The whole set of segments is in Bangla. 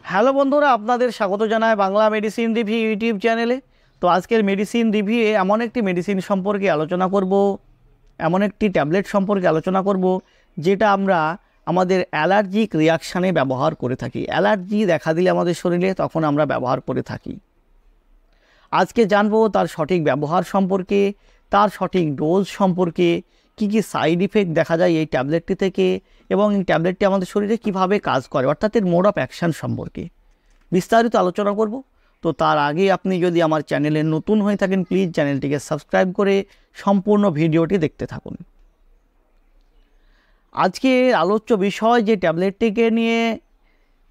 হ্যালো বন্ধুরা, আপনাদের স্বাগত জানাই বাংলা মেডিসিন রিভিউ ইউটিউব চ্যানেলে। তো আজকের মেডিসিন রিভিউয়ে এমন একটি মেডিসিন সম্পর্কে আলোচনা করব, এমন একটি ট্যাবলেট সম্পর্কে আলোচনা করব যেটা আমরা আমাদের অ্যালার্জিক রিয়াকশানে ব্যবহার করে থাকি। অ্যালার্জি দেখা দিলে আমাদের শরীরে তখন আমরা ব্যবহার করে থাকি। আজকে জানবো তার সঠিক ব্যবহার সম্পর্কে, তার সঠিক ডোজ সম্পর্কে, কি কি সাইড ইফেক্ট দেখা যায় এই ট্যাবলেটটি থেকে, এবং এই ট্যাবলেটটি আমাদের শরীরে কিভাবে কাজ করে, অর্থাৎ এর মোড অফ অ্যাকশান সম্পর্কে বিস্তারিত আলোচনা করব। তো তার আগে আপনি যদি আমার চ্যানেলে নতুন হয়ে থাকেন, প্লিজ চ্যানেলটিকে সাবস্ক্রাইব করে সম্পূর্ণ ভিডিওটি দেখতে থাকুন। আজকের আলোচ্য বিষয় যে ট্যাবলেটটিকে নিয়ে,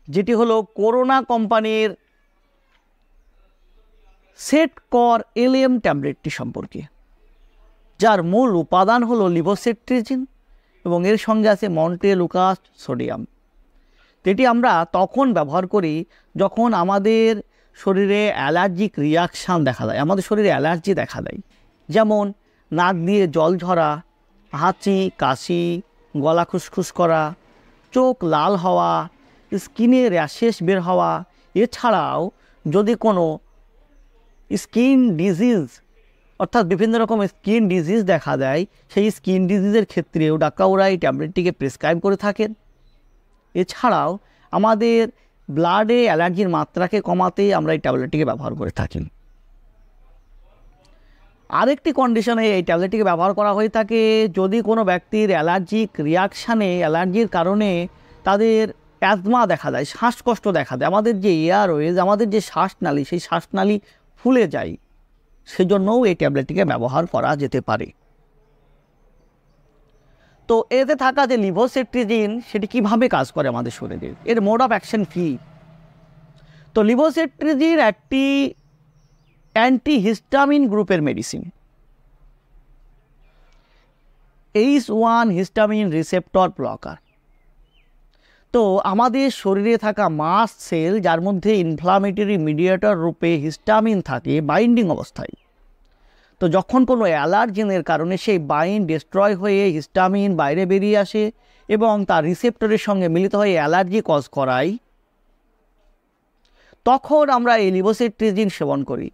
যেটি হলো করোনা কোম্পানির সেটকর এলএম ট্যাবলেটটি সম্পর্কে, যার মূল উপাদান হলো লিভোসেট্রিজিন এবং এর সঙ্গে আছে মন্টেলুকাস সোডিয়াম। এটি আমরা তখন ব্যবহার করি যখন আমাদের শরীরে অ্যালার্জিক রিয়াকশান দেখা দেয়, আমাদের শরীরে অ্যালার্জি দেখা দেয়। যেমন নাক দিয়ে জল ঝরা, হাঁচি, কাশি, গলা খুসখুস করা, চোখ লাল হওয়া, স্কিনে র্যাশেস বের হওয়া। এছাড়াও যদি কোনো স্কিন ডিজিজ, অর্থাৎ বিভিন্ন রকম স্কিন ডিজিজ দেখা দেয়, সেই স্কিন ডিজিজের ক্ষেত্রেও ডাক্তাররা এই ট্যাবলেটটিকে প্রেসক্রাইব করে থাকেন। এছাড়াও আমাদের ব্লাডে অ্যালার্জির মাত্রাকে কমাতে আমরা এই ট্যাবলেটটিকে ব্যবহার করে থাকি। আরেকটি কন্ডিশনে এই ট্যাবলেটটিকে ব্যবহার করা হয়ে থাকে যদি কোনো ব্যক্তির অ্যালার্জিক রিয়াকশানে, অ্যালার্জির কারণে তাদের অ্যাজমা দেখা দেয়, শ্বাসকষ্ট দেখা দেয়, আমাদের যে এয়ারওয়েজ, আমাদের যে শ্বাসনালী, সেই শ্বাসনালী ফুলে যায়, সেজন্যও এই ট্যাবলেটটিকে ব্যবহার করা যেতে পারে। তো এতে থাকা যে লিভোসেট্রিজিন, সেটি কিভাবে কাজ করে আমাদের শরীরে, এর মোড অফ অ্যাকশন কী? তো লিভোসেট্রিজিন একটি অ্যান্টিহিস্টামিন গ্রুপের medicine, H1 histamine receptor blocker. তো আমাদের শরীরে থাকা মাস্ট সেল, যার মধ্যে ইনফ্লামেটরি মিডিয়েটর রূপে হিস্টামিন থাকে বাইন্ডিং অবস্থায়, তো যখন কোনো অ্যালার্জেনের কারণে সেই বাইন্ড ডিস্ট্রয় হয়ে হিস্টামিন বাইরে বেরিয়ে আসে এবং তার রিসেপ্টরের সঙ্গে মিলিত হয়ে অ্যালার্জি কজ করায়, তখন আমরা এই লিভোসেট্রিজিন সেবন করি।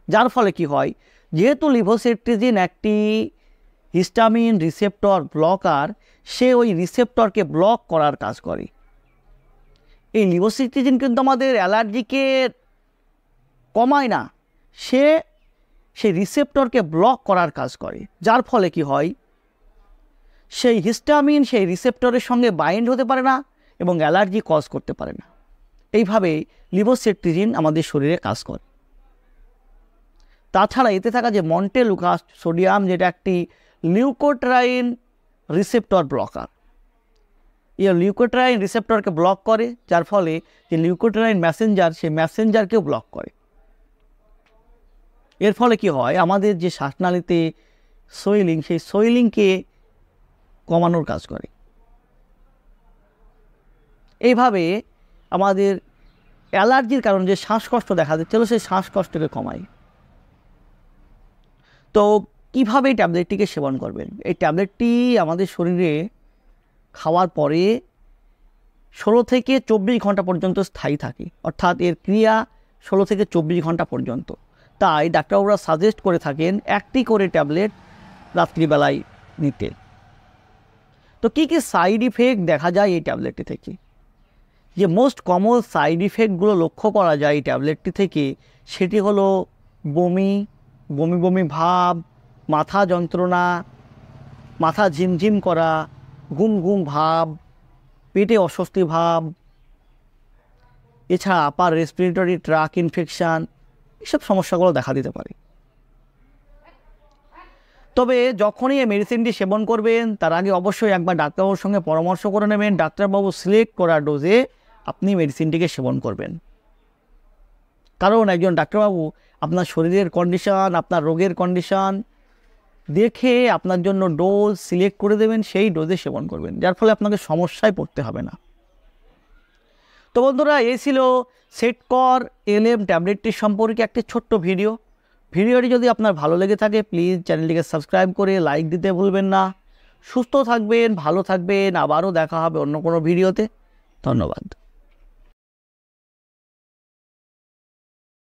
যার ফলে কি হয়, যেহেতু লিভোসেট্রিজিন একটি হিস্টামিন রিসেপ্টর ব্লকার, সে ওই রিসেপ্টরকে ব্লক করার কাজ করে। এই লিভোসেট্রিজিন কিন্তু আমাদের অ্যালার্জিকে কমায় না, সেই রিসেপ্টরকে ব্লক করার কাজ করে। যার ফলে কি হয়, সেই হিস্টামিন সেই রিসেপ্টরের সঙ্গে বাইন্ড হতে পারে না এবং অ্যালার্জি কজ করতে পারে না। এইভাবে লিভোসেট্রিজিন আমাদের শরীরে কাজ করে। তাছাড়া এতে থাকা যে মন্টেলুকাস সোডিয়াম, যেটা একটি লিউকোট্রাইন রিসেপ্টর ব্লকার, এই লিউকোট্রাইন রিসেপ্টরকে ব্লক করে, যার ফলে যে লিউকোট্রাইন মেসেঞ্জার, সেই মেসেঞ্জারকেও ব্লক করে। এর ফলে কি হয়, আমাদের যে শ্বাসনালীতে সোয়েলিং, সেই সোয়েলিংকে কমানোর কাজ করে। এইভাবে আমাদের অ্যালার্জির কারণে যে শ্বাসকষ্ট দেখা দিচ্ছিল, সেই শ্বাসকষ্টকে কমায়। তো কীভাবে এই ট্যাবলেটটিকে সেবন করবেন? এই ট্যাবলেটটি আমাদের শরীরে খাওয়ার পরে 16 থেকে 24 ঘন্টা পর্যন্ত স্থায়ী থাকে, অর্থাৎ এর ক্রিয়া 16 থেকে 24 ঘন্টা পর্যন্ত। তাই ডাক্তাররা সাজেস্ট করে থাকেন একটি করে ট্যাবলেট রাত্রিবেলায় নিতে। তো কী কী সাইড ইফেক্ট দেখা যায় এই ট্যাবলেটটি থেকে? যে মোস্ট কমন সাইড ইফেক্টগুলো লক্ষ্য করা যায় এই ট্যাবলেটটি থেকে, সেটি হলো বমি, বমি বমি ভাব, মাথা যন্ত্রণা, মাথা ঝিমঝিম করা, ঘুম ঘুম ভাব, পেটে অস্বস্তি ভাব, এছাড়া আপার রেসপিরেটরি ট্র্যাক্ট ইনফেকশান, এসব সমস্যাগুলো দেখা দিতে পারে। তবে যখনই এই মেডিসিনটি সেবন করবেন, তার আগে অবশ্যই একবার ডাক্তারবাবুর সঙ্গে পরামর্শ করে নেবেন। ডাক্তারবাবু সিলেক্ট করা ডোজে আপনি মেডিসিনটিকে সেবন করবেন, কারণ একজন ডাক্তারবাবু আপনার শরীরের কন্ডিশান, আপনার রোগের কন্ডিশান দেখে আপনার জন্য ডোজ সিলেক্ট করে দেবেন, সেই ডোজে সেবন করবেন, যার ফলে আপনাকে সমস্যায় পড়তে হবে না। তো বন্ধুরা, এই ছিল সেটকর এলএম ট্যাবলেটটির সম্পর্কে একটি ছোট্ট ভিডিওটি যদি আপনার ভালো লেগে থাকে, প্লিজ চ্যানেলটিকে সাবস্ক্রাইব করে লাইক দিতে ভুলবেন না। সুস্থ থাকবেন, ভালো থাকবেন, আবারও দেখা হবে অন্য কোনো ভিডিওতে। ধন্যবাদ।